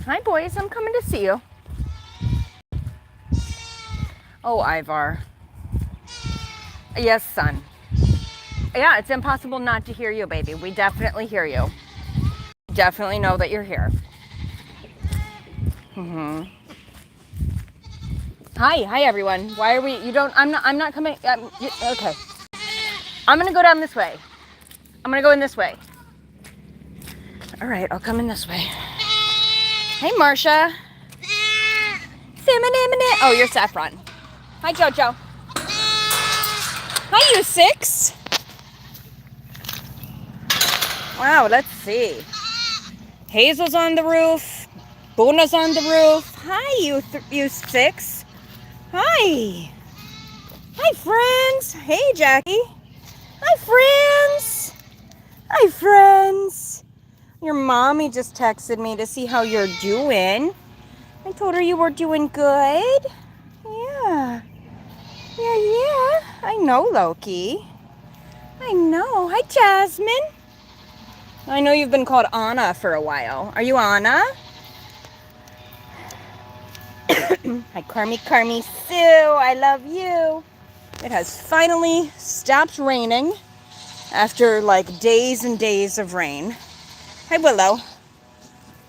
Hi, boys. I'm coming to see you. Oh, Ivar. Yes, son. Yeah, it's impossible not to hear you, baby. We definitely hear you. Definitely know that you're here. Hi, everyone. Why are we? You don't. I'm not coming. Okay. I'm gonna go down this way. I'm gonna go in this way. All right, I'll come in this way. Hey, Marcia. Oh, you're Saffron. Hi, Jojo. Hi, you 6. Wow, let's see. Hazel's on the roof. Bona's on the roof. Hi, you 6. Hi. Hi, friends. Hey, Jackie. Hi, friends. Hi, friends. Your mommy just texted me to see how you're doing. I told her you were doing good. Yeah. Yeah. I know, Loki. I know. Hi, Jasmine. I know you've been called Anna for a while. Are you Anna? Hi, Carmi Sue. I love you. It has finally stopped raining after like days and days of rain. Hi, Willow.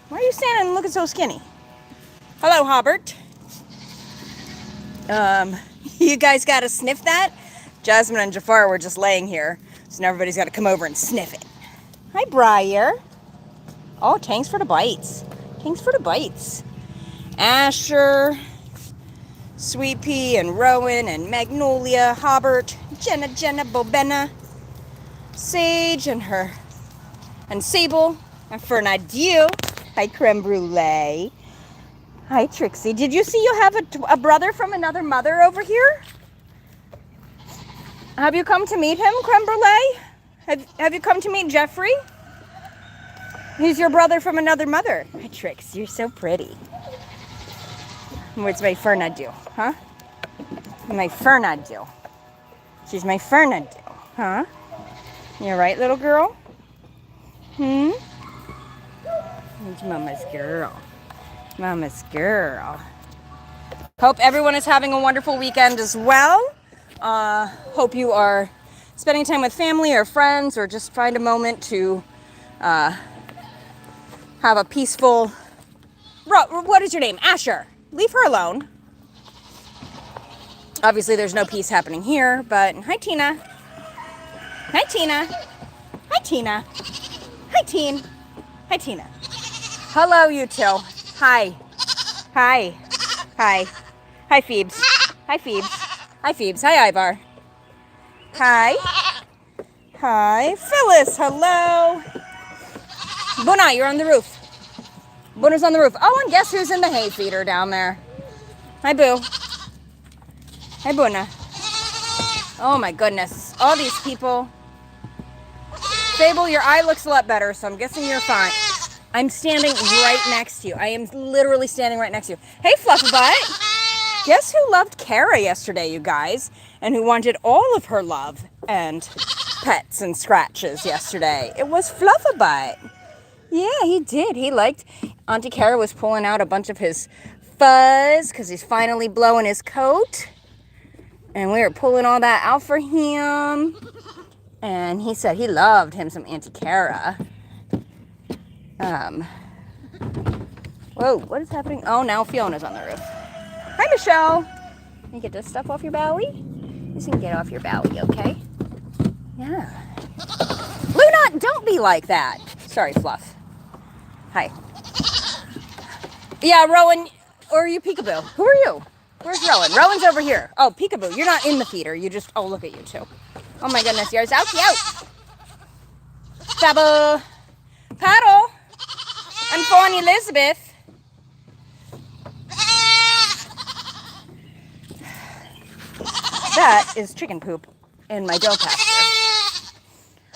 Why are you standing looking so skinny? Hello, Hobart. You guys got to sniff that? Jasmine and Jafar were just laying here, so now everybody's got to come over and sniff it. Hi, Briar. Oh, thanks for the bites. Thanks for the bites. Asher, Sweet Pea, and Rowan, and Magnolia, Hobart, Jenna, Bobena, Sage, and Sable, and Fernadieu. Hi, Creme Brulee. Hi, Trixie. Did you see you have a brother from another mother over here? Have you come to meet him, Creme Brulee? Have you come to meet Jeffrey? He's your brother from another mother. Hi, Trix. You're so pretty. What's my Fernadieu, huh? My Fernadieu. She's my Fernadieu, huh? You right, little girl? It's Mama's girl. Mama's girl. Hope everyone is having a wonderful weekend as well. Hope you are spending time with family or friends, or just find a moment to have a peaceful... What is your name? Asher. Leave her alone. Obviously, there's no peace happening here, but... Hi, Tina. Hi, Tina. Hi, Tina. Hi, Teen. Hi, Tina. Hello, you two. Hi. Hi. Hi. Hi, Phoebes. Hi, Phoebes. Hi, Phoebes. Hi, Ivar. Hi. Hi. Phyllis, hello. Buna, you're on the roof. Buna's on the roof. Oh, and guess who's in the hay feeder down there? Hi, Boo. Hi, Buna. Oh, my goodness. All these people. Fable, your eye looks a lot better, so I'm guessing you're fine. I'm standing right next to you. I am literally standing right next to you. Hey, Fluffabutt. Guess who loved Kara yesterday, you guys? And who wanted all of her love and pets and scratches yesterday? It was Fluffabutt. Yeah, he did. He liked... Auntie Kara was pulling out a bunch of his fuzz because he's finally blowing his coat. And we were pulling all that out for him. And he said he loved him some Auntie Kara. Whoa, what is happening? Oh, now Fiona's on the roof. Hi, Michelle. Can you get this stuff off your belly? You can get off your belly, okay? Yeah. Luna, don't be like that. Sorry, Fluff. Hi. Yeah, Rowan, or are you Peekaboo? Who are you? Where's Rowan? Rowan's over here. Oh, Peekaboo, you're not in the feeder. You just, oh, look at you two. Oh my goodness, you're so cute. Sabu. Paddle. I'm Fawn Elizabeth. That is chicken poop in my dough pasture.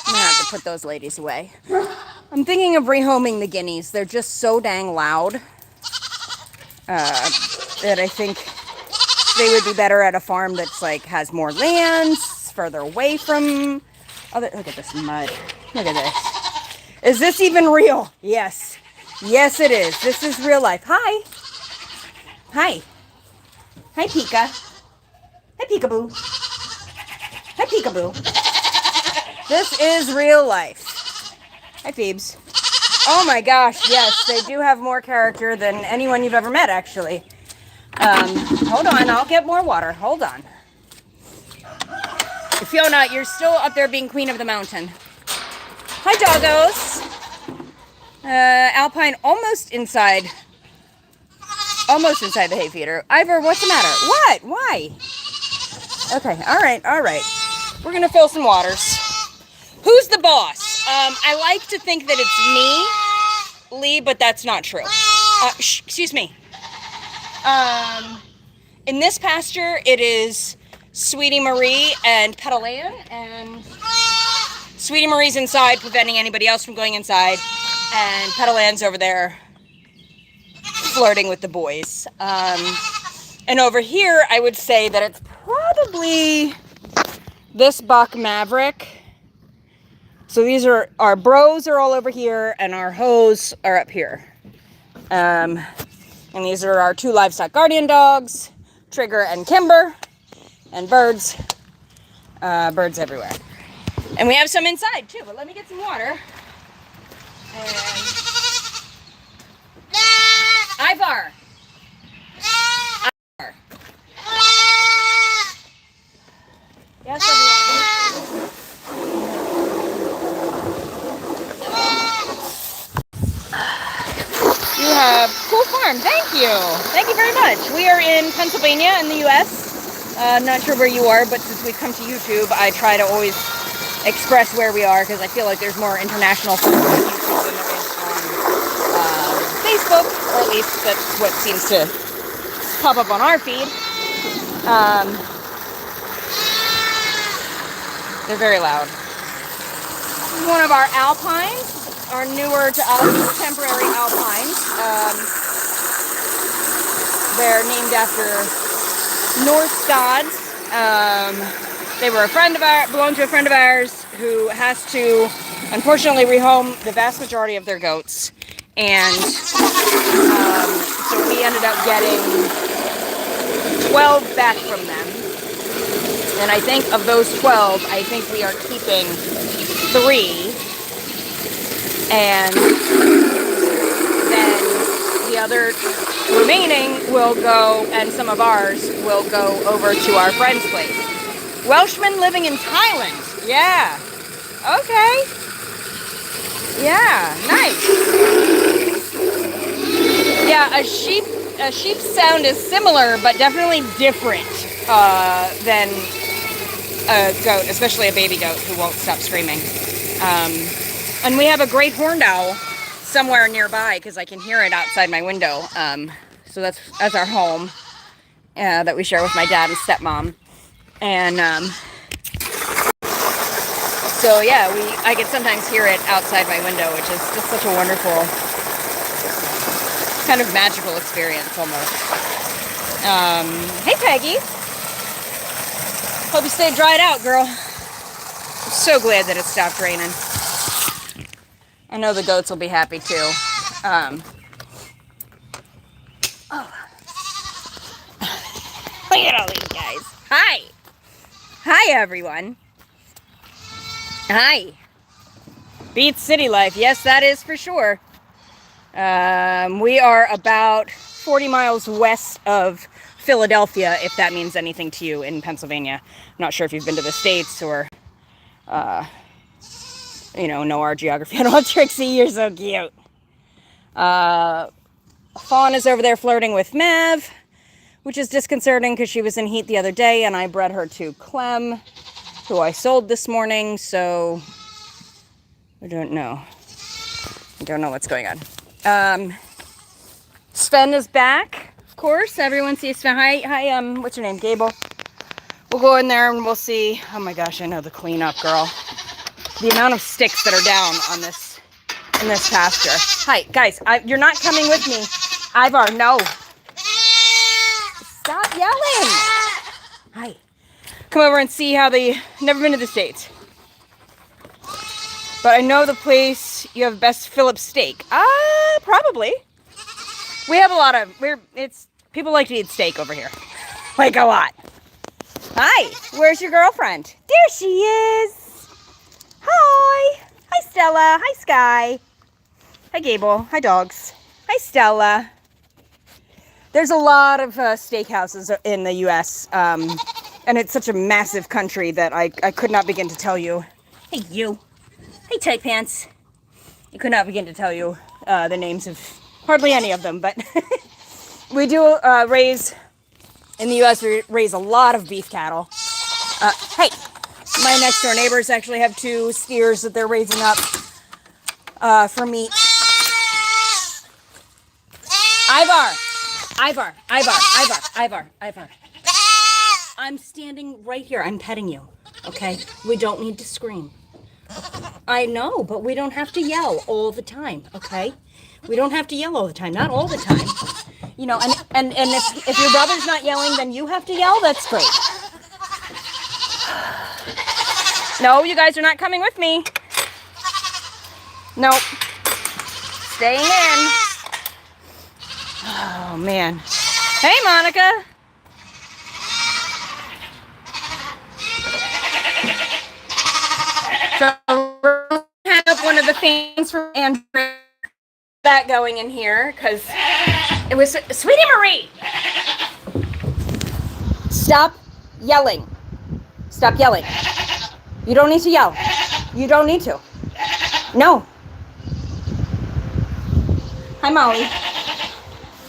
I'm gonna have to put those ladies away. I'm thinking of rehoming the guineas. They're just so dang loud that I think they would be better at a farm that's like has more land, further away from other. Look at this mud. Look at this. Is this even real? Yes. Yes, it is. This is real life. Hi. Hi. Hi, Pika. Hi, Peekaboo. Hi, Peekaboo. This is real life. Hi, Phoebes. Oh my gosh, yes, they do have more character than anyone you've ever met, actually. Hold on, I'll get more water. Hold on. Fiona, you're still up there being queen of the mountain. Hi, doggos. Alpine almost inside the hay feeder. Ivor, what's the matter? What? Why? Okay, all right. We're gonna fill some waters. Who's the boss? I like to think that it's me, Lee, but that's not true. Excuse me. In this pasture, it is Sweetie Marie and Petal Ann, and Sweetie Marie's inside, preventing anybody else from going inside, and Petal Ann's over there flirting with the boys. And over here, I would say that it's probably this buck Maverick. So these are our bros are all over here, and our hoes are up here. And these are our two livestock guardian dogs, Trigger and Kimber, and birds. Birds everywhere. And we have some inside too, but let me get some water. And Ivar. Ivar. Yes, everyone. You have cool farm. Thank you. Thank you very much. We are in Pennsylvania in the U.S. Not sure where you are, but since we've come to YouTube, I try to always express where we are because I feel like there's more international fun on YouTube than there is on Facebook, or at least that's what seems to pop up on our feed. They're very loud. One of our alpines. Are newer to us, temporary alpines. They're named after Norse gods. They were belonged to a friend of ours who has to, unfortunately, rehome the vast majority of their goats. And so we ended up getting 12 back from them. And I think of those 12, I think we are keeping 3. And then the other remaining will go, and some of ours will go over to our friend's place. Welshman living in Thailand. Yeah. Okay. Yeah, nice. Yeah, a sheep's sound is similar, but definitely different than a goat, especially a baby goat who won't stop screaming. And we have a great horned owl somewhere nearby because I can hear it outside my window. So that's our home that we share with my dad and stepmom. And so yeah, I can sometimes hear it outside my window, which is just such a wonderful, kind of magical experience almost. Hey Peggy. Hope you stayed dried out, girl. I'm so glad that it stopped raining. I know the goats will be happy too. Oh. Look at all these guys. Hi. Hi, everyone. Hi. Beats city life. Yes, that is for sure. We are about 40 miles west of Philadelphia, if that means anything to you in Pennsylvania. I'm not sure if you've been to the States or... know our geography at all. Trixie, you're so cute. Fawn is over there flirting with Mav, which is disconcerting because she was in heat the other day and I bred her to Clem, who I sold this morning, so I don't know. I don't know what's going on. Sven is back, of course. Everyone sees Sven. Hi, what's your name? Gable. We'll go in there and we'll see. Oh my gosh, I know the cleanup, girl. The amount of sticks that are down on in this pasture. Hi, guys, you're not coming with me. Ivar, no. Stop yelling. Hi. Come over and see how never been to the States. But I know the place you have best Phillips steak. Probably. We have a lot of, people like to eat steak over here. Like a lot. Hi, where's your girlfriend? There she is. Hi. Hi, Stella. Hi, Sky. Hi, Gable. Hi, dogs. Hi, Stella. There's a lot of steakhouses in the U.S., and it's such a massive country that I could not begin to tell you. Hey, you. Hey, tight pants. I could not begin to tell you the names of hardly any of them, but we do raise, in the U.S., we raise a lot of beef cattle. Hey, my next door neighbors actually have 2 steers that they're raising up for meat. Ivar. I'm standing right here. I'm petting you, okay? We don't need to scream. I know, but we don't have to yell all the time, okay? We don't have to yell all the time, not all the time. You know, and if your brother's not yelling, then you have to yell, that's great. No, you guys are not coming with me. Nope. Staying in. Oh, man. Hey, Monica. So we're going to have one of the things from Andrew that going in here because it was Sweetie Marie. Stop yelling. Stop yelling. You don't need to yell. You don't need to. No. Hi, Molly.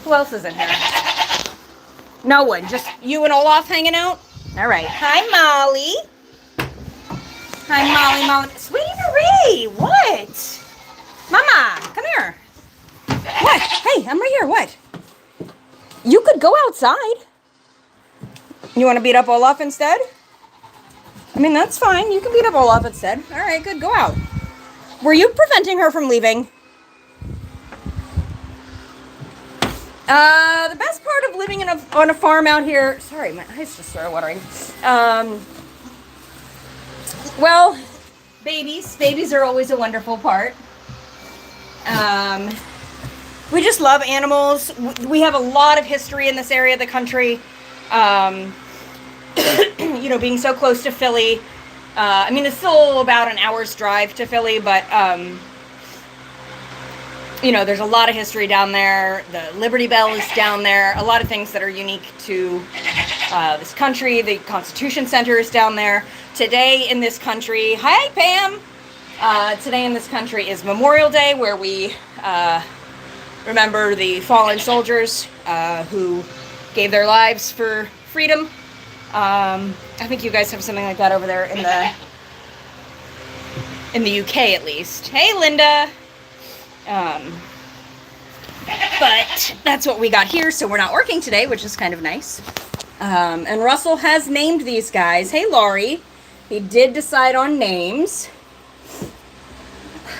Who else is in here? No one. Just you and Olaf hanging out? All right. Hi, Molly. Hi, Molly. Sweetie Marie, what? Mama, come here. What? Hey, I'm right here. What? You could go outside. You want to beat up Olaf instead? I mean, that's fine. You can beat up Olaf instead. All right, good. Go out. Were you preventing her from leaving? The best part of living on a farm out here... Sorry, my eyes just started watering. Well, babies. Babies are always a wonderful part. We just love animals. We have a lot of history in this area of the country. You know, being so close to Philly. I mean, it's still about an hour's drive to Philly, but, you know, there's a lot of history down there. The Liberty Bell is down there. A lot of things that are unique to this country. The Constitution Center is down there. Today in this country, hi, Pam! Today in this country is Memorial Day, where we remember the fallen soldiers who gave their lives for freedom. I think you guys have something like that over there in the UK at least. Hey, Linda. But that's what we got here, so we're not working today, which is kind of nice. And Russell has named these guys. Hey, Laurie. He did decide on names.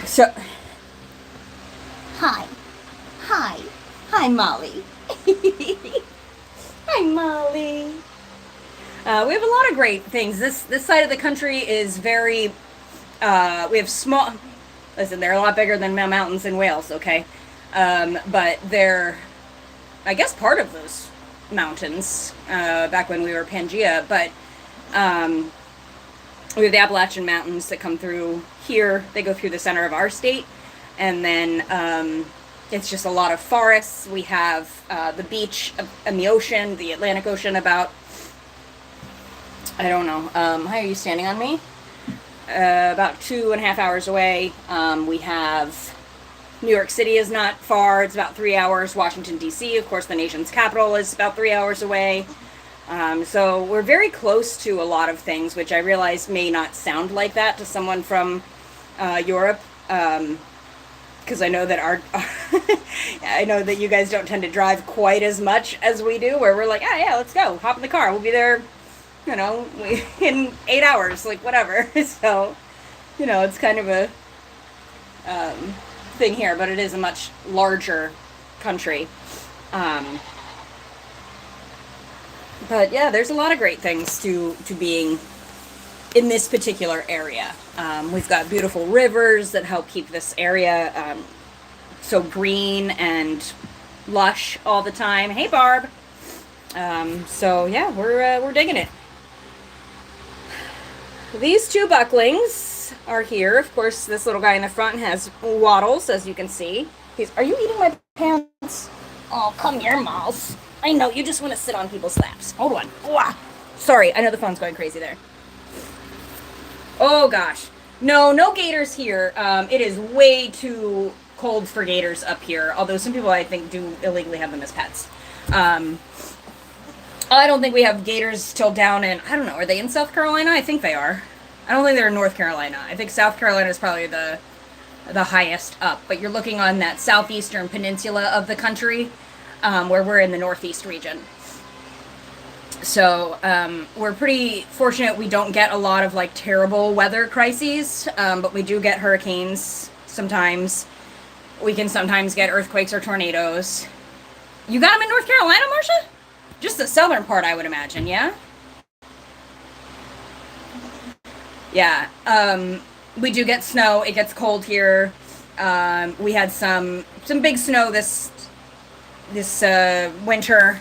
So, hi, Molly. Hi, Molly. We have a lot of great things. This side of the country is very, we have small, listen, they're a lot bigger than mountains in Wales, okay? But they're, I guess, part of those mountains, back when we were Pangea, but, we have the Appalachian Mountains that come through here. They go through the center of our state. And then it's just a lot of forests. We have the beach and the ocean, the Atlantic Ocean, about, I don't know, how are you standing on me? About 2.5 hours away. We have New York City is not far. It's about 3 hours. Washington, D.C., of course, the nation's capital, is about 3 hours away. So we're very close to a lot of things, which I realize may not sound like that to someone from Europe, because I know that I know that you guys don't tend to drive quite as much as we do, where we're like, yeah, let's go, hop in the car, we'll be there, you know, in 8 hours, like whatever. So, you know, it's kind of a thing here, but it is a much larger country. But yeah, there's a lot of great things to being in this particular area. We've got beautiful rivers that help keep this area so green and lush all the time. Hey, Barb. So yeah, we're digging it. These two bucklings are here. Of course, this little guy in the front has waddles, as you can see. Are you eating my pants? Oh, come here, mouse. I know, you just want to sit on people's laps. Hold on. Ooh, sorry, I know the phone's going crazy there. Oh, gosh. No gators here. It is way too cold for gators up here, although some people, I think, do illegally have them as pets. I don't think we have gators till down in, I don't know, are they in South Carolina? I think they are. I don't think they're in North Carolina. I think South Carolina is probably the highest up, but you're looking on that southeastern peninsula of the country, where we're in the northeast region. So we're pretty fortunate we don't get a lot of like terrible weather crises, but we do get hurricanes sometimes. We can sometimes get earthquakes or tornadoes. You got them in North Carolina, Marcia? Just the southern part, I would imagine, yeah? Yeah, we do get snow. It gets cold here. We had some big snow this winter.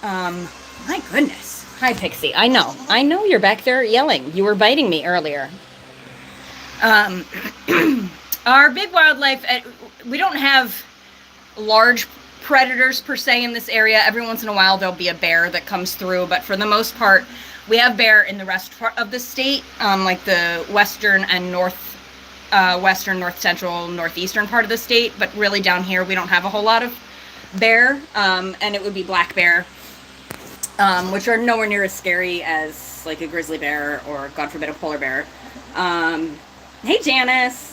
My goodness. Hi, Pixie. I know you're back there yelling. You were biting me earlier. Our big wildlife, we don't have large predators per se in this area. Every once in a while there'll be a bear that comes through, but for the most part we have bear in the rest of the state, like the western and north central, northeastern part of the state, but really down here we don't have a whole lot of bear, and it would be black bear, which are nowhere near as scary as like a grizzly bear or, God forbid, a polar bear. Hey, Janice.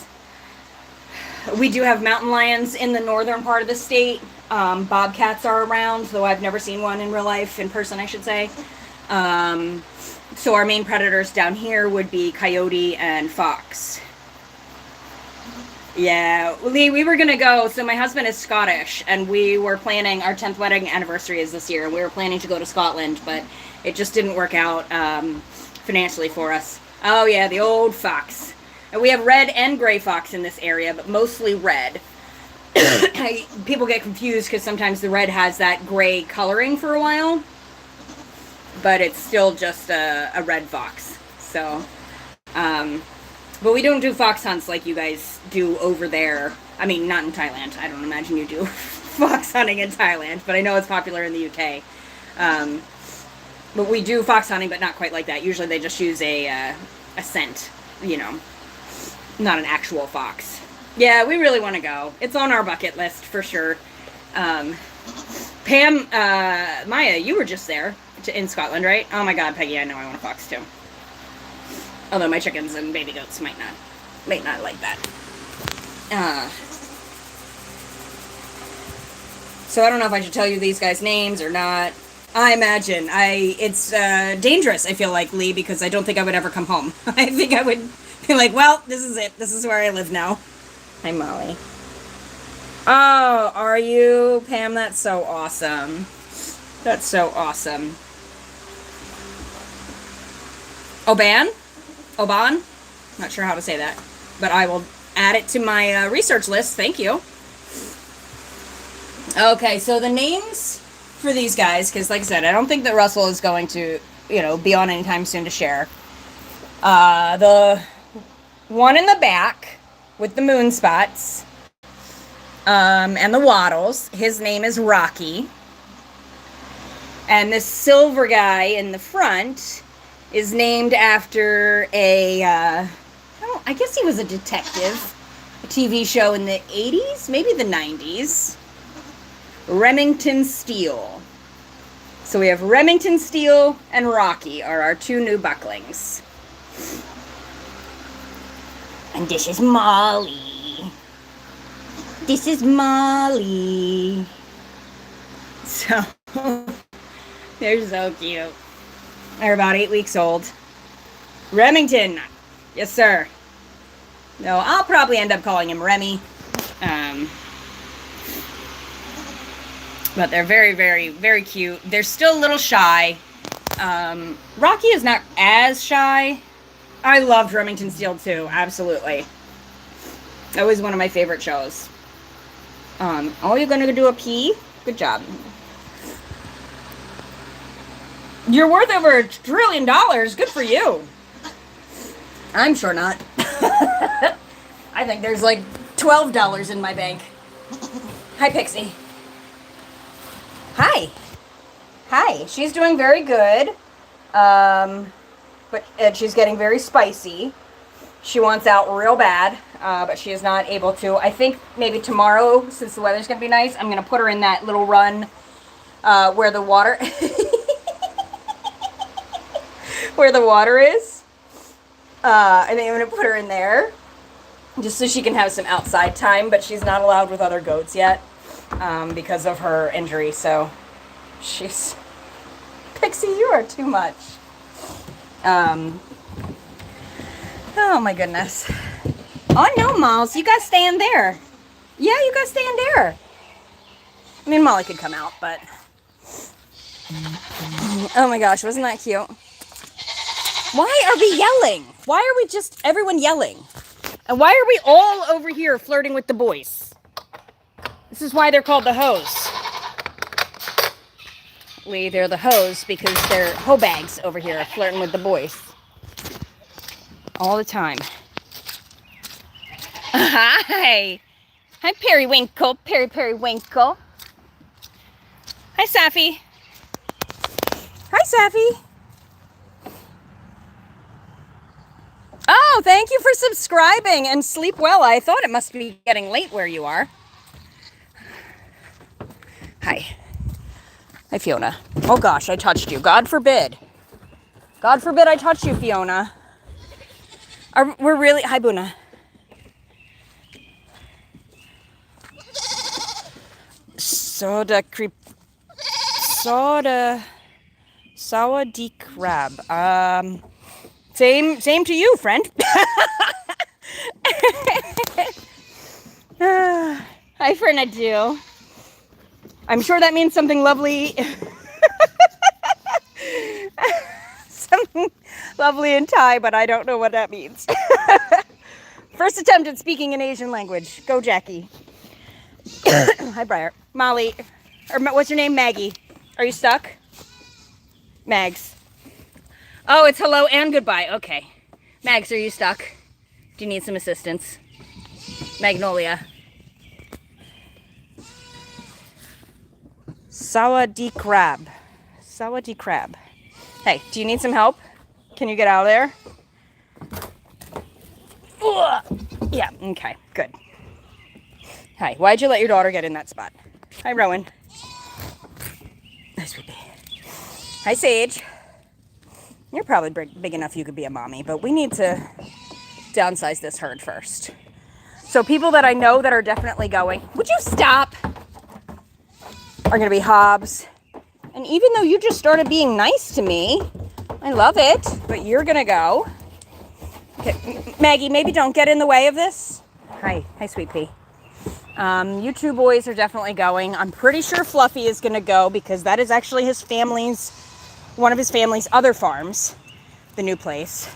We do have mountain lions in the northern part of the state. Bobcats are around, though I've never seen one in real life, in person, I should say. So our main predators down here would be coyote and fox. Yeah, Lee, we were gonna go, so my husband is Scottish, and we were planning, our 10th wedding anniversary is this year, and we were planning to go to Scotland, but it just didn't work out financially for us. Oh yeah, the old fox. And we have red and gray fox in this area, but mostly red. People get confused because sometimes the red has that gray coloring for a while, but it's still just a red fox. So, but we don't do fox hunts like you guys do over there. I mean, not in Thailand. I don't imagine you do fox hunting in Thailand, but I know it's popular in the UK. But we do fox hunting, but not quite like that. Usually they just use a scent, you know, not an actual fox. Yeah, we really want to go. It's on our bucket list for sure. Pam, Maya, you were just there in Scotland, right? Oh my God, Peggy, I know I want a fox too. Although my chickens and baby goats might not like that. So I don't know if I should tell you these guys' names or not. I imagine it's dangerous, I feel like, Lee, because I don't think I would ever come home. I think I would be like, well, this is it. This is where I live now. Hi, Molly. Oh, are you? Pam, that's so awesome. That's so awesome. Oban? Not sure how to say that, but I will add it to my research list. Thank you. Okay, so the names for these guys, because like I said, I don't think that Russell is going to, be on anytime soon to share. The one in the back with the moon spots, and the waddles, his name is Rocky. And this silver guy in the front is named after I guess he was a detective, a TV show in the 80s, maybe the 90s. Remington Steele. So we have Remington Steele and Rocky are our two new bucklings. And this is Molly. This is Molly. So, they're so cute. They're about 8 weeks old. Remington. Yes, sir. No, I'll probably end up calling him Remy. But they're very, very, very cute. They're still a little shy. Rocky is not as shy. I loved Remington Steele too. Absolutely. That was one of my favorite shows. Oh, you're gonna do a pee? Good job. You're worth over $1 trillion. Good for you. I'm sure not. I think there's like $12 in my bank. Hi, Pixie. Hi. Hi. She's doing very good. But she's getting very spicy. She wants out real bad, but she is not able to. I think maybe tomorrow, since the weather's going to be nice, I'm going to put her in that little run where the water where the water is. I think I'm going to put her in there just so she can have some outside time, but she's not allowed with other goats yet because of her injury. So she's... Pixie, you are too much. Oh my goodness. Oh no, Malls, you gotta stay in there. Yeah, you gotta stay in there. I mean, Molly could come out, but... Oh my gosh, wasn't that cute? Why are we yelling? Why are we just, everyone yelling? And why are we all over here flirting with the boys? This is why they're called the hoes. They're the hoes because they're hoe bags over here flirting with the boys. All the time. Hi. Hi, Periwinkle. Periwinkle. Hi, Safi. Hi, Safi. Oh, thank you for subscribing and sleep well. I thought it must be getting late where you are. Hi. Hi, Fiona. Oh gosh, I touched you. God forbid. God forbid I touched you, Fiona. We're really... Hi, Buna. Soda creep... Soda... Sawadee crab. Same to you, friend. Hi, Fernando. I'm sure that means something lovely. Something lovely in Thai, but I don't know what that means. First attempt at speaking an Asian language. Go, Jackie. Hi, Briar. Molly. Or what's your name? Maggie. Are you stuck? Mags. Oh, it's hello and goodbye. Okay. Mags, are you stuck? Do you need some assistance? Magnolia. Sawadee crab. Sawadee crab. Hey, do you need some help? Can you get out of there? Ugh. Yeah, okay, good. Hi, why'd you let your daughter get in that spot? Hi, Rowan. Nice baby. Hi, Sage. You're probably big enough you could be a mommy, but we need to downsize this herd first. So people that I know that are definitely going, would you stop? Are going to be Hobbs. And even though you just started being nice to me, I love it, but you're going to go. Okay, Maggie, maybe don't get in the way of this. Hi, Sweet Pea. You two boys are definitely going. I'm pretty sure Fluffy is going to go because that is actually one of his family's other farms, the new place.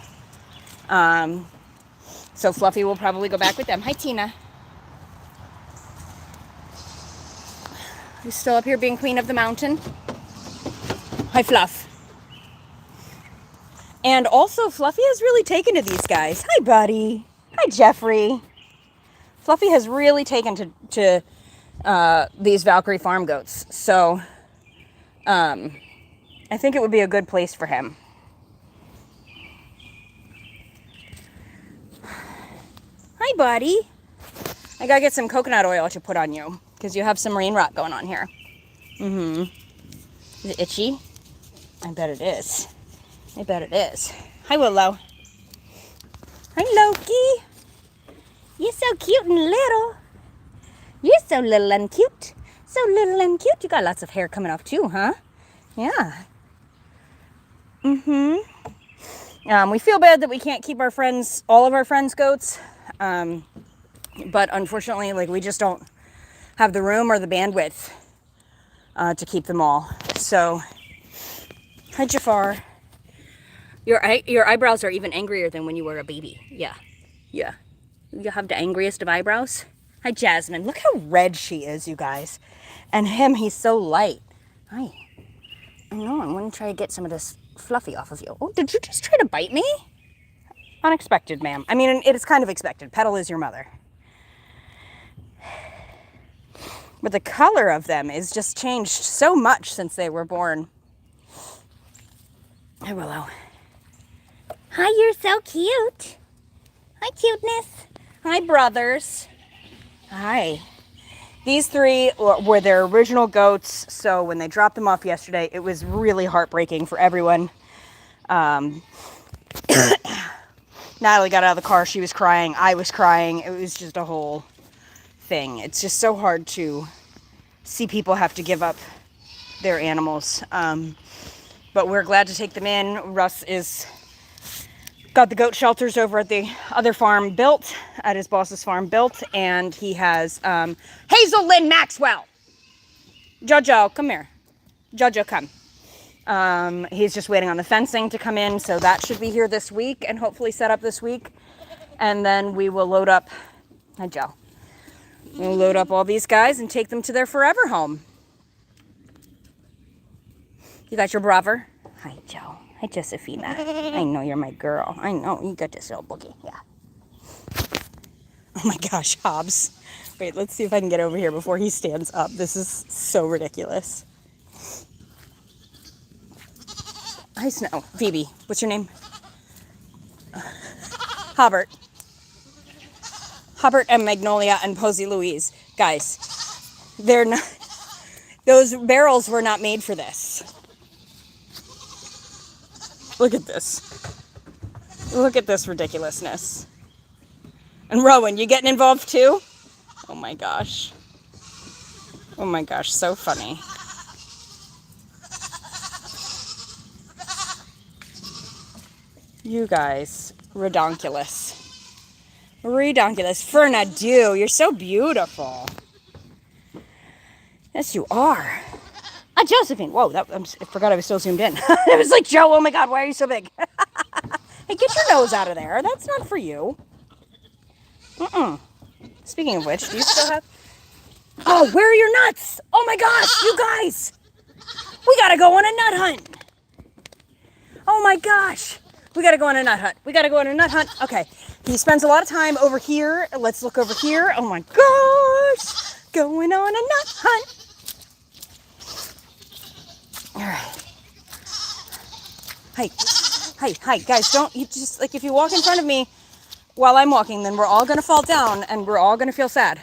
So Fluffy will probably go back with them. Hi, Tina. You still up here being queen of the mountain? Hi, Fluff. And also, Fluffy has really taken to these guys. Hi, buddy. Hi, Jeffrey. Fluffy has really taken to these Valkyrie farm goats. So, I think it would be a good place for him. Hi, buddy. I gotta get some coconut oil to put on you because you have some rain rot going on here. Is it itchy? I bet it is. I bet it is. Hi, Willow. Hi, Loki. You're so cute and little. You're so little and cute. So little and cute. You got lots of hair coming off too, huh? Yeah. We feel bad that we can't keep all of our friends' goats. But unfortunately, we just don't have the room or the bandwidth to keep them all. So, hi, Jafar. Your eyebrows are even angrier than when you were a baby. Yeah. Yeah. You have the angriest of eyebrows. Hi, Jasmine. Look how red she is, you guys. And him, he's so light. Hi. I know, I'm going to try to get some of this fluffy off of you. Oh, did you just try to bite me? Unexpected, ma'am. I mean, it is kind of expected. Petal is your mother. But the color of them is just changed so much since they were born. Hi, Willow. Hi, you're so cute. Hi, cuteness. Hi, brothers. Hi. These three were their original goats, so when they dropped them off yesterday, it was really heartbreaking for everyone. Natalie got out of the car, she was crying, I was crying. It was just a whole thing. It's just so hard to see people have to give up their animals. But we're glad to take them in. Russ is got the goat shelters over at the other farm built, at his boss's farm built, and he has Hazel Lynn Maxwell. Jojo, come here. Jojo, come. He's just waiting on the fencing to come in, so that should be here this week and hopefully set up this week. And then we will load up, hi Joe. We'll load up all these guys and take them to their forever home. You got your brother? Hi, Joe. Hi, Josephina. I know you're my girl. I know. You got this little boogie. Yeah. Oh my gosh, Hobbs. Wait, let's see if I can get over here before he stands up. This is so ridiculous. Hi, Snow. Phoebe. What's your name? Hobbert. Hobbert and Magnolia and Posy Louise. Guys, they're not... Those barrels were not made for this. Look at this. Look at this ridiculousness. And Rowan, you getting involved too? Oh my gosh. Oh my gosh, so funny. You guys, redonkulous. Redonkulous. Fernadu, you're so beautiful. Yes, you are. Josephine. Whoa, I forgot I was still zoomed in. It was like, Joe, oh my God, why are you so big? Hey, get your nose out of there. That's not for you. Speaking of which, do you still have... Oh, where are your nuts? Oh my gosh, you guys. We gotta go on a nut hunt. Oh my gosh. We gotta go on a nut hunt. We gotta go on a nut hunt. Okay, he spends a lot of time over here. Let's look over here. Oh my gosh. Going on a nut hunt. All right. Hi, guys, don't, you just, like, if you walk in front of me while I'm walking, then we're all going to fall down and we're all going to feel sad.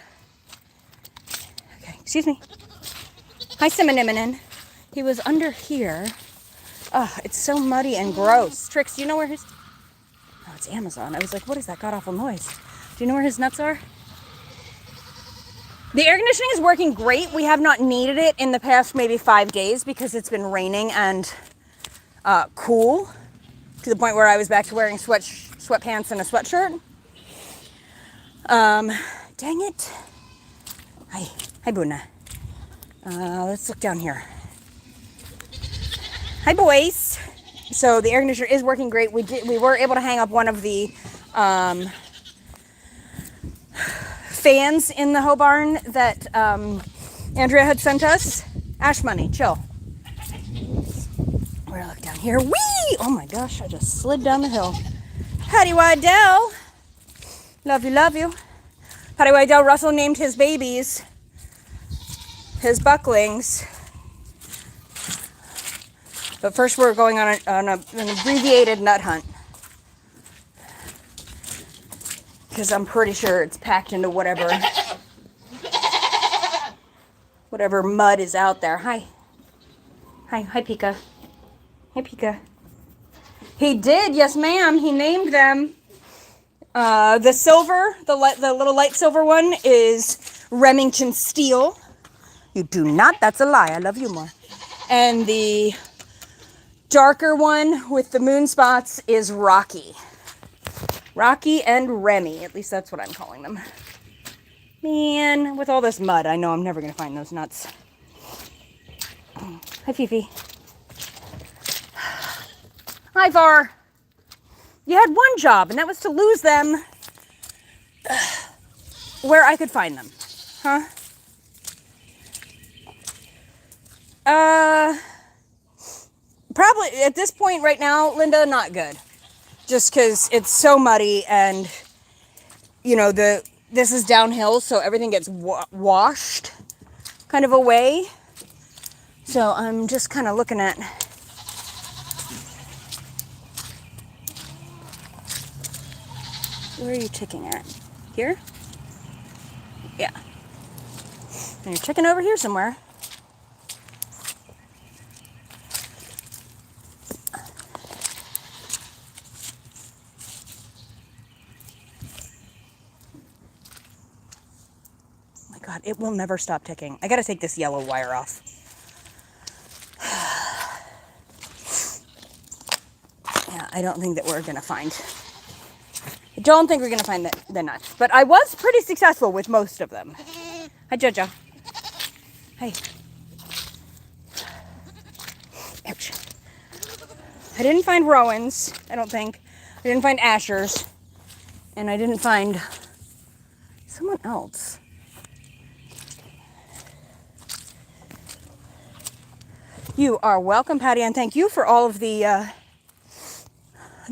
Okay, excuse me. Hi, Simoniminin. He was under here. Oh, it's so muddy and gross. Trix, do you know where his, oh, it's Amazon. I was like, what is that god-awful noise? Do you know where his nuts are? The air conditioning is working great. We have not needed it in the past maybe 5 days because it's been raining and cool to the point where I was back to wearing sweatpants and a sweatshirt. Dang it. Hi, Buna. Let's look down here. Hi, boys. So the air conditioner is working great. We were able to hang up one of the fans in the hoe barn that Andrea had sent us. Ash money, chill. We're gonna look down here. Whee! Oh my gosh, I just slid down the hill. Patty Wydell. Love you, love you. Patty Wydell, Russell named his babies, his bucklings. But first we're going on an abbreviated nut hunt. Because I'm pretty sure it's packed into whatever mud is out there. Hi, Pika. Hey, Pika. He did, yes, ma'am. He named them. The silver, the little light silver one is Remington Steel. You do not. That's a lie. I love you more. And the darker one with the moon spots is Rocky. Rocky and Remy. At least that's what I'm calling them. Man, with all this mud, I know I'm never going to find those nuts. Hi, Fifi. Hi, Var. You had one job, and that was to lose them where I could find them. Huh? Probably at this point right now, Linda, not good. Just because it's so muddy and, you know, this is downhill, so everything gets washed kind of away. So I'm just kind of looking at... Where are you ticking at? Here? Yeah. And you're ticking over here somewhere. Oh my God, it will never stop ticking. I gotta take this yellow wire off. Yeah, I don't think that we're gonna find... I don't think we're gonna find the nuts, but I was pretty successful with most of them. Hi, Jojo. Hey. Ouch. I didn't find Rowan's, I don't think. I didn't find Asher's. And I didn't find someone else. You are welcome, Patty, and thank you for all of the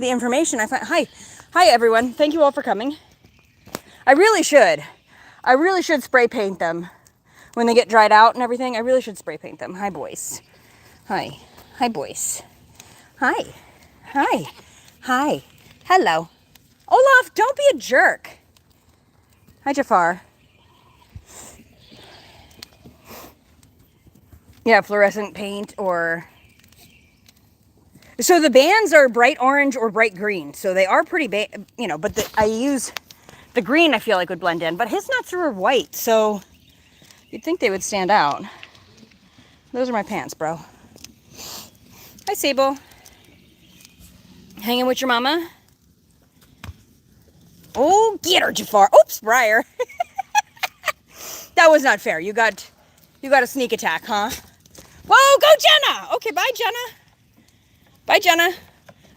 information I found. Hi, everyone. Thank you all for coming. I really should spray paint them when they get dried out and everything. I really should spray paint them. Hi, boys. Hi, boys. Hi. Hello. Olaf, don't be a jerk. Hi, Jafar. Yeah, fluorescent paint or... So the bands are bright orange or bright green. So they are pretty, but I use the green I feel like would blend in. But his nuts are white, so you'd think they would stand out. Those are my pants, bro. Hi, Sable. Hanging with your mama? Oh, get her, Jafar. Oops, Briar. That was not fair. You got a sneak attack, huh? Whoa, go Jenna! Okay, bye, Jenna. Bye, Jenna.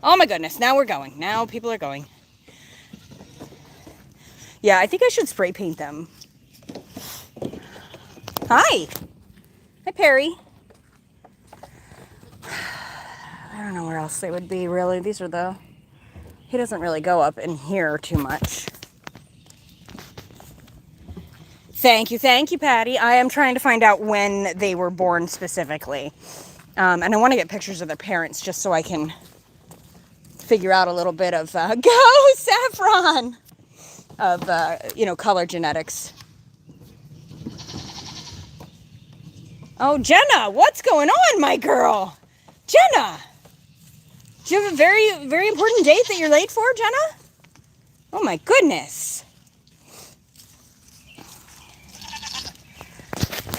Oh my goodness, now we're going. Now people are going. Yeah, I think I should spray paint them. Hi. Hi, Perry. I don't know where else they would be, really. These are he doesn't really go up in here too much. Thank you, Patty. I am trying to find out when they were born specifically. And I want to get pictures of their parents just so I can figure out a little bit of, go Saffron! Of, color genetics. Oh, Jenna, what's going on, my girl? Jenna! Do you have a very, very important date that you're late for, Jenna? Oh my goodness.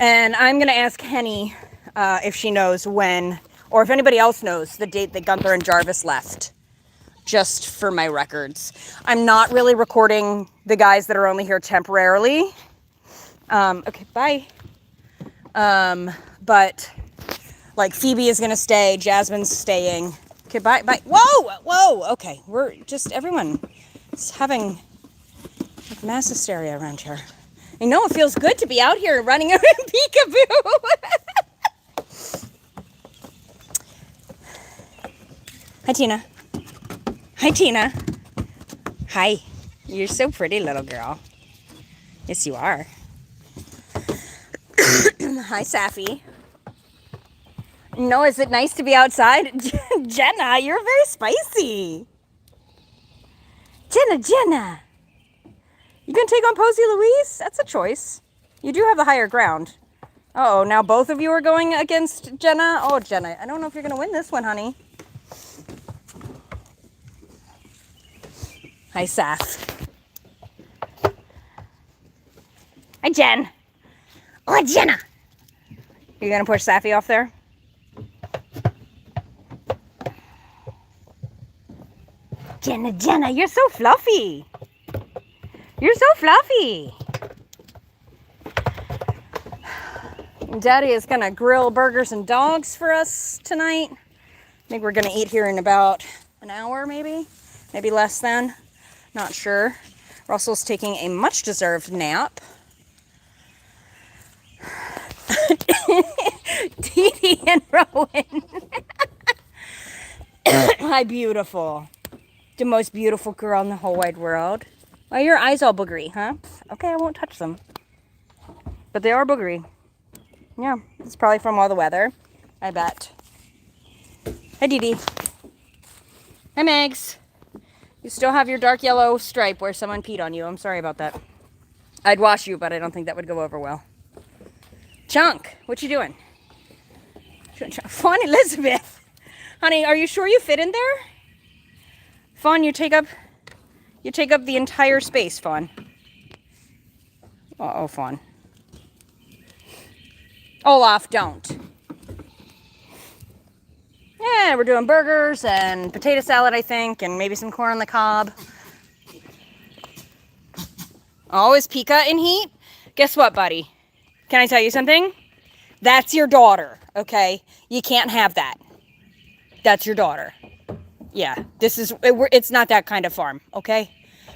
And I'm going to ask Henny if she knows when, or if anybody else knows the date that Gunther and Jarvis left, just for my records. I'm not really recording the guys that are only here temporarily. Okay, bye. But, like, Phoebe is going to stay, Jasmine's staying. Okay, bye. Whoa, okay. We're just, everyone is having mass hysteria around here. I know, it feels good to be out here running around peekaboo. Hi, Tina. Hi, Tina. Hi. You're so pretty, little girl. Yes, you are. Hi, Safi. No, is it nice to be outside? Jenna, you're very spicy. Jenna. You gonna take on Posey Louise? That's a choice. You do have the higher ground. Uh-oh, now both of you are going against Jenna? Oh, Jenna, I don't know if you're gonna win this one, honey. Hi, Saf. Hi, Jen. Oh, Jenna. You gonna push Safi off there? Jenna, you're so fluffy. You're so fluffy. Daddy is gonna grill burgers and dogs for us tonight. I think we're gonna eat here in about an hour, maybe. maybe less than. Not sure. Russell's taking a much-deserved nap. Dee Dee and Rowan. Hi, beautiful. The most beautiful girl in the whole wide world. Why are your eyes all boogery, huh? Okay, I won't touch them. But they are boogery. Yeah, it's probably from all the weather, I bet. Hi, Dee Dee. Hi, Megs. You still have your dark yellow stripe where someone peed on you. I'm sorry about that. I'd wash you, but I don't think that would go over well. Chunk, what you doing? Fawn Elizabeth. Honey, are you sure you fit in there? Fawn, you take up the entire space, Fawn. Uh-oh, Fawn. Olaf, don't. Yeah, we're doing burgers and potato salad, I think, and maybe some corn on the cob. Always pica in heat? Guess what, buddy? Can I tell you something? That's your daughter, okay? You can't have that. That's your daughter. Yeah, it's not that kind of farm, okay?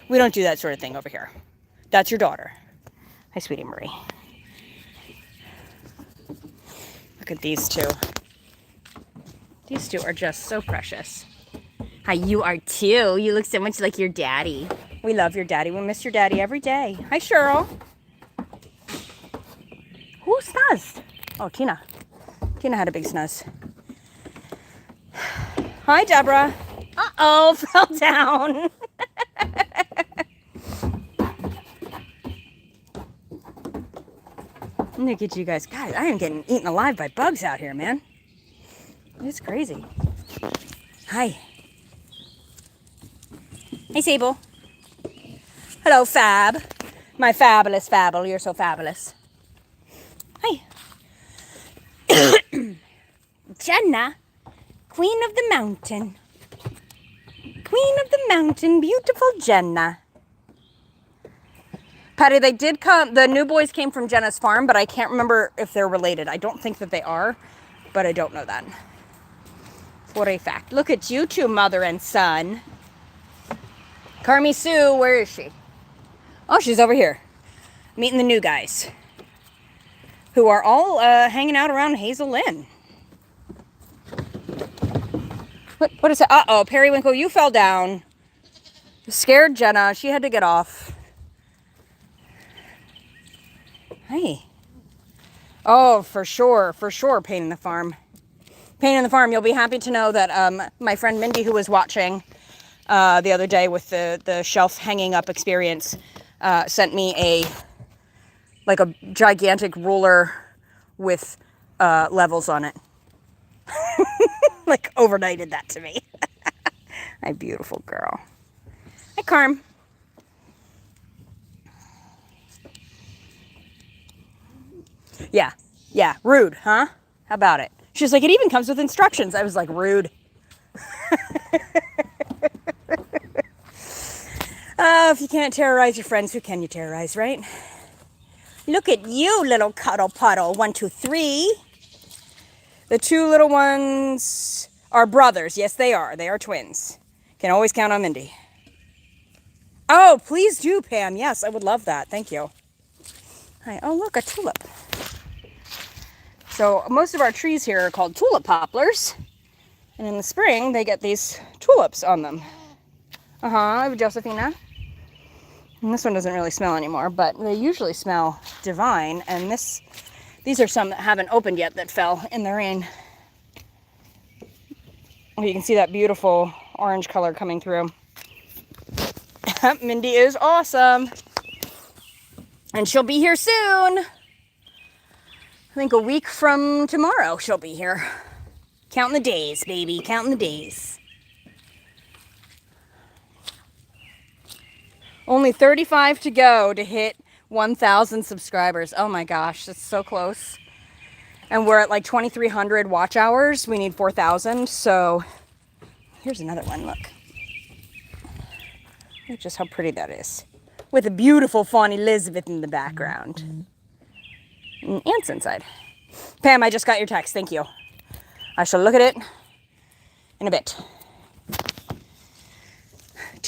We don't do that sort of thing over here. That's your daughter. Hi, sweetie Marie. Look at these two. These two are just so precious. Hi, you are too. You look so much like your daddy. We love your daddy. We miss your daddy every day. Hi, Cheryl. Who snuzzed? Oh, Tina. Tina had a big snuzz. Hi, Deborah. Uh-oh, fell down. Look at you guys. God, I am getting eaten alive by bugs out here, man. It's crazy. Hi. Hey, Sable. Hello, Fab. My fabulous Fabble. You're so fabulous. Hi. Jenna, Queen of the Mountain. Queen of the Mountain, beautiful Jenna. Patty, they did come, the new boys came from Jenna's farm, but I can't remember if they're related. I don't think that they are, but I don't know that. For a fact. Look at you two, mother and son. Carmi Sue, where is she? Oh, she's over here. Meeting the new guys. Who are all hanging out around Hazel Lynn. What is it? Uh-oh, Periwinkle, you fell down. Scared Jenna. She had to get off. Hey. Oh, for sure, pain in the farm. Pain in the farm. You'll be happy to know that my friend Mindy, who was watching the other day with the shelf hanging up experience, sent me a gigantic ruler with levels on it. Like overnighted that to me. My beautiful girl. Hi, Carm. Yeah, rude, huh? How about it? She's like, it even comes with instructions. I was like, rude. Oh, if you can't terrorize your friends, who can you terrorize, right? Look at you, little cuddle puddle. 1, 2, 3. The two little ones are brothers. Yes, they are. They are twins. Can always count on Mindy. Oh, please do, Pam. Yes, I would love that. Thank you. Hi. Oh, look, a tulip. So most of our trees here are called tulip poplars. And in the spring, they get these tulips on them. Josephina. And this one doesn't really smell anymore, but they usually smell divine. And these are some that haven't opened yet that fell in the rain. You can see that beautiful orange color coming through. Mindy is awesome. And she'll be here soon. I think a week from tomorrow she'll be here. Counting the days, baby. Counting the days. Only 35 to go to hit 1,000 subscribers. Oh my gosh, that's so close. And we're at like 2,300 watch hours. We need 4,000. So here's another one. Look just how pretty that is. With a beautiful Fawn Elizabeth in the background. And ants inside. Pam, I just got your text. Thank you. I shall look at it in a bit.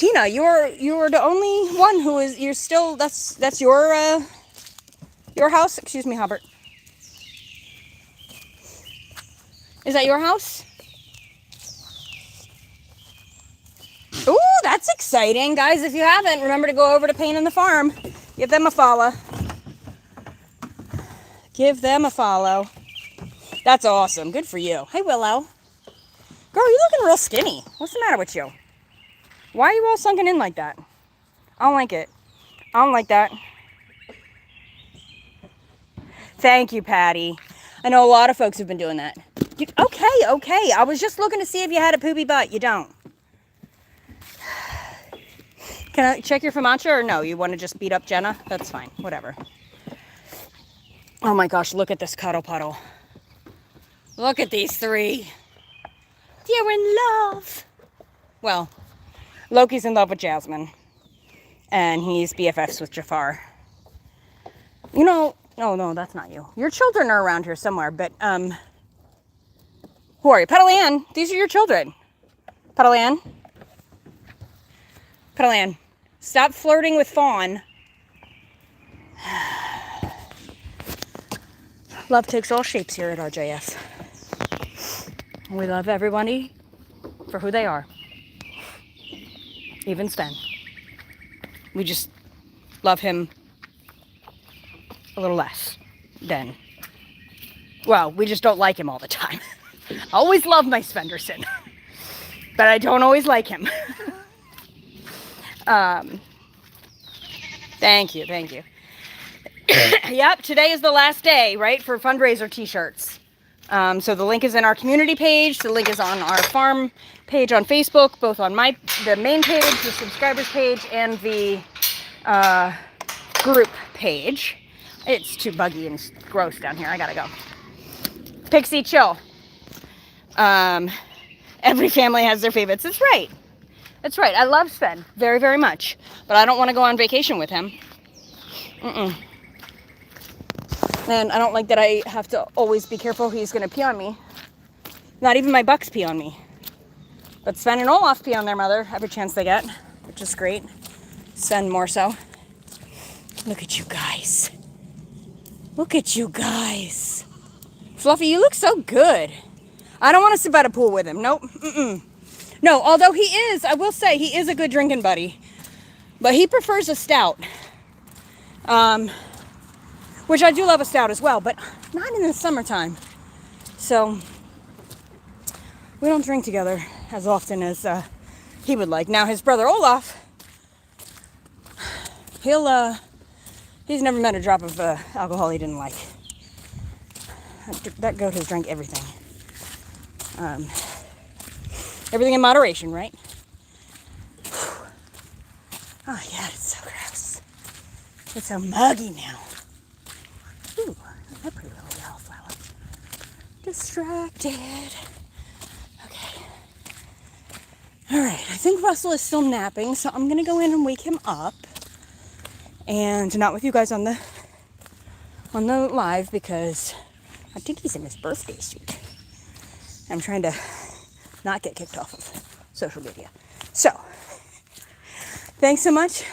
Tina, you're the only one who is. You're still. That's your house. Excuse me, Hubbard. Is that your house? Ooh, that's exciting, guys. If you haven't, remember to go over to Pain on the Farm. Give them a follow. Give them a follow. That's awesome. Good for you. Hey, Willow. Girl, you're looking real skinny. What's the matter with you? Why are you all sunken in like that? I don't like it. I don't like that. Thank you, Patty. I know a lot of folks have been doing that. Okay. I was just looking to see if you had a poopy butt. You don't. Can I check your FAMACHA or no? You want to just beat up Jenna? That's fine. Whatever. Oh my gosh, look at this cuddle puddle. Look at these three. They're in love. Well, Loki's in love with Jasmine. And he's BFFs with Jafar. You know, no, that's not you. Your children are around here somewhere, but, who are you? Petal Ann, these are your children. Petal Ann. Petal Ann, stop flirting with Fawn. Love takes all shapes here at RJF. We love everybody for who they are. Even Sven. We just love him a little less than, well, we just don't like him all the time. I always love my Svenderson, but I don't always like him. Thank you. Yep, today is the last day, right, for fundraiser t-shirts. So the link is in our community page. The link is on our farm page on Facebook, both on the main page, the subscribers page, and the group page. It's too buggy and gross down here. I gotta go. Pixie, chill. Every family has their favorites. That's right. That's right. I love Sven very, very much, but I don't want to go on vacation with him. And I don't like that I have to always be careful he's going to pee on me. Not even my bucks pee on me. But Sven and Olaf pee on their mother every chance they get, which is great. Sven more so. Look at you guys. Look at you guys. Fluffy, you look so good. I don't want to sit by the pool with him. Nope. No, although he is, I will say, he is a good drinking buddy. But he prefers a stout. Which I do love a stout as well, but not in the summertime. So, we don't drink together as often as he would like. Now, his brother Olaf, he's never met a drop of alcohol he didn't like. That goat has drank everything. Everything in moderation, right? Oh, yeah, it's so gross. It's so muggy now. Ooh, that pretty little wildflower. Distracted. Okay. Alright, I think Russell is still napping, so I'm gonna go in and wake him up. And not with you guys on the live because I think he's in his birthday suit. I'm trying to not get kicked off of social media. So, thanks so much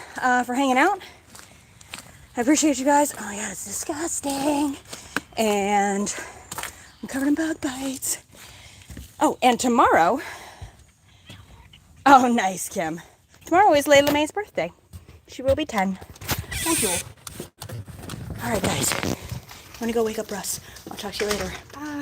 for hanging out. I appreciate you guys. Oh yeah, it's disgusting. And I'm covered in bug bites. Oh, and tomorrow. Oh, nice, Kim. Tomorrow is Layla May's birthday. She will be 10. Thank you. All right, guys. I'm gonna go wake up Russ. I'll talk to you later. Bye.